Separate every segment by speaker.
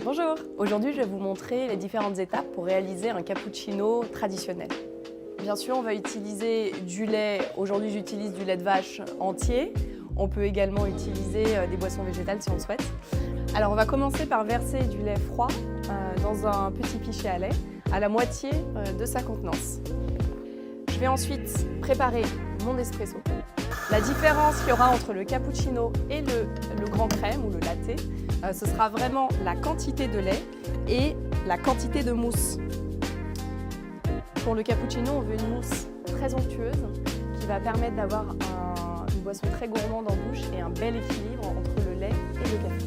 Speaker 1: Bonjour! Aujourd'hui, je vais vous montrer les différentes étapes pour réaliser un cappuccino traditionnel. Bien sûr, on va utiliser du lait. Aujourd'hui, j'utilise du lait de vache entier. On peut également utiliser des boissons végétales si on le souhaite. Alors, on va commencer par verser du lait froid dans un petit pichet à lait à la moitié de sa contenance. Je vais ensuite préparer mon espresso. La différence qu'il y aura entre le cappuccino et le grand crème ou le latte, ce sera vraiment la quantité de lait et la quantité de mousse. Pour le cappuccino, on veut une mousse très onctueuse qui va permettre d'avoir une boisson très gourmande en bouche et un bel équilibre entre le lait et le café.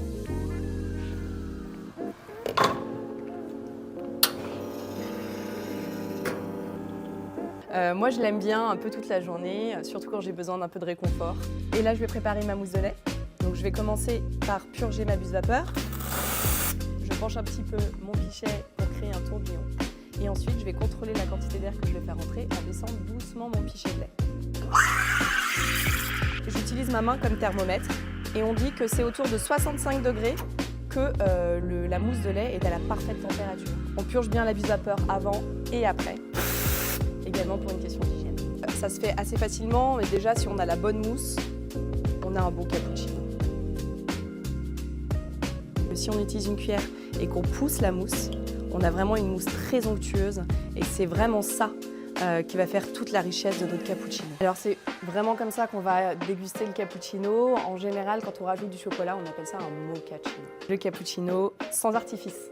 Speaker 1: Moi, je l'aime bien un peu toute la journée, surtout quand j'ai besoin d'un peu de réconfort. Et là, je vais préparer ma mousse de lait. Donc, je vais commencer par purger ma buse vapeur. Je penche un petit peu mon pichet pour créer un tourbillon. Et ensuite, je vais contrôler la quantité d'air que je vais faire entrer en baissant doucement mon pichet de lait. J'utilise ma main comme thermomètre et on dit que c'est autour de 65 degrés que la mousse de lait est à la parfaite température. On purge bien la buse vapeur avant et après. Également pour une question d'hygiène. Ça se fait assez facilement, mais déjà si on a la bonne mousse, on a un bon cappuccino. Si on utilise une cuillère et qu'on pousse la mousse, on a vraiment une mousse très onctueuse et c'est vraiment ça qui va faire toute la richesse de notre cappuccino. Alors c'est vraiment comme ça qu'on va déguster le cappuccino. En général, quand on rajoute du chocolat, on appelle ça un mochaccino. Le cappuccino sans artifice.